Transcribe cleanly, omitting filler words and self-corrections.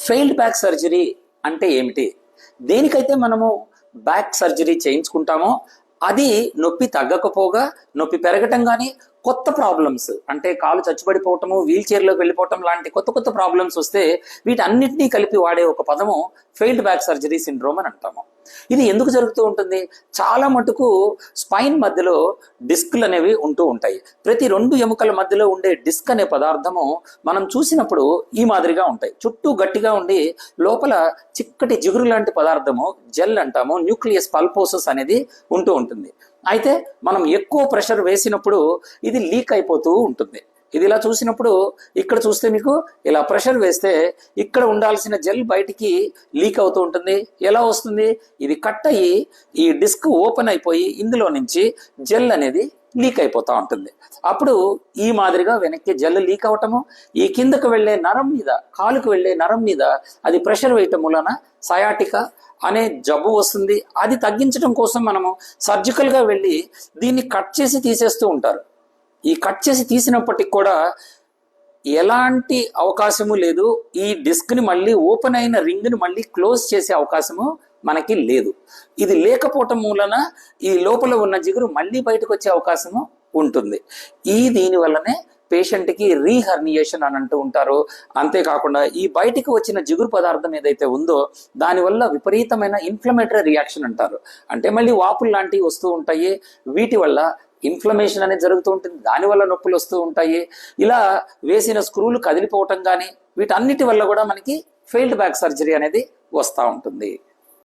Failed back surgery అంటే ఏమిటి? దేనికైతే మనము బ్యాక్ సర్జరీ చేయించుకుంటామో అది నొప్పి తగ్గకపోగా నొప్పి పెరగటం కానీ కొత్త ప్రాబ్లమ్స్ అంటే కాలు చచ్చుబడిపోవటము, వీల్ చైర్లోకి వెళ్ళిపోవటం లాంటి కొత్త కొత్త ప్రాబ్లమ్స్ వస్తే వీటన్నిటినీ కలిపి వాడే ఒక పదము ఫెయిల్డ్ బ్యాక్ సర్జరీ సిండ్రోమ్ అని అంటాము. ఇది ఎందుకు జరుగుతూ ఉంటుంది? చాలా మటుకు స్పైన్ మధ్యలో డిస్క్లు అనేవి ఉంటూ ఉంటాయి. ప్రతి రెండు ఎముకల మధ్యలో ఉండే డిస్క్ అనే పదార్థము మనం చూసినప్పుడు ఈ మాదిరిగా ఉంటాయి. చుట్టూ గట్టిగా ఉండి లోపల చిక్కటి జిగురు లాంటి పదార్థము జెల్ అంటాము, న్యూక్లియస్ పల్పోసస్ అనేది ఉంటూ ఉంటుంది. అయితే మనం ఎక్కువ ప్రెషర్ వేసినప్పుడు ఇది లీక్ అయిపోతూ ఉంటుంది. ఇది ఇలా చూసినప్పుడు ఇక్కడ చూస్తే మీకు ఇలా ప్రెషర్ వేస్తే ఇక్కడ ఉండాల్సిన జెల్ బయటికి లీక్ అవుతూ ఉంటుంది. ఎలా వస్తుంది? ఇది కట్ అయ్యి ఈ డిస్క్ ఓపెన్ అయిపోయి ఇందులో నుంచి జెల్ అనేది లీక్ అయిపోతూ ఉంటుంది. అప్పుడు ఈ మాదిరిగా వెనక్కి జెల్ లీక్ అవటము, ఈ కిందకు వెళ్లే నరం మీద, కాలుకు వెళ్లే నరం మీద అది ప్రెషర్ వేయటం వలన సయాటికా అనే జబ్బు వస్తుంది. అది తగ్గించడం కోసం మనము సర్జికల్గా వెళ్ళి దీన్ని కట్ చేసి తీసేస్తూ ఉంటారు. ఈ కట్ చేసి తీసినప్పటికి కూడా ఎలాంటి అవకాశము లేదు. ఈ డిస్క్ని మళ్ళీ ఓపెన్ అయిన రింగ్ని మళ్ళీ క్లోజ్ చేసే అవకాశము మనకి లేదు. ఇది లేకపోవటం మూలన ఈ లోపల ఉన్న జిగురు మళ్ళీ బయటకు వచ్చే అవకాశము ఉంటుంది. దీని వల్లనే పేషెంట్కి రీహర్నియేషన్ అని అంటూ ఉంటారు. అంతేకాకుండా ఈ బయటికి వచ్చిన జిగురు పదార్థం ఏదైతే ఉందో దానివల్ల విపరీతమైన ఇన్ఫ్లమేటరీ రియాక్షన్ అంటారు. అంటే మళ్ళీ వాపులు లాంటివి వస్తూ ఉంటాయి. వీటి వల్ల ఇన్ఫ్లమేషన్ అనేది జరుగుతూ ఉంటుంది. దానివల్ల నొప్పులు వస్తూ ఉంటాయి. ఇలా వేసిన స్క్రూలు కదిలిపోవటం కానీ వీటన్నిటి వల్ల కూడా మనకి ఫెయిల్డ్ బ్యాక్ సర్జరీ అనేది వస్తూ ఉంటుంది.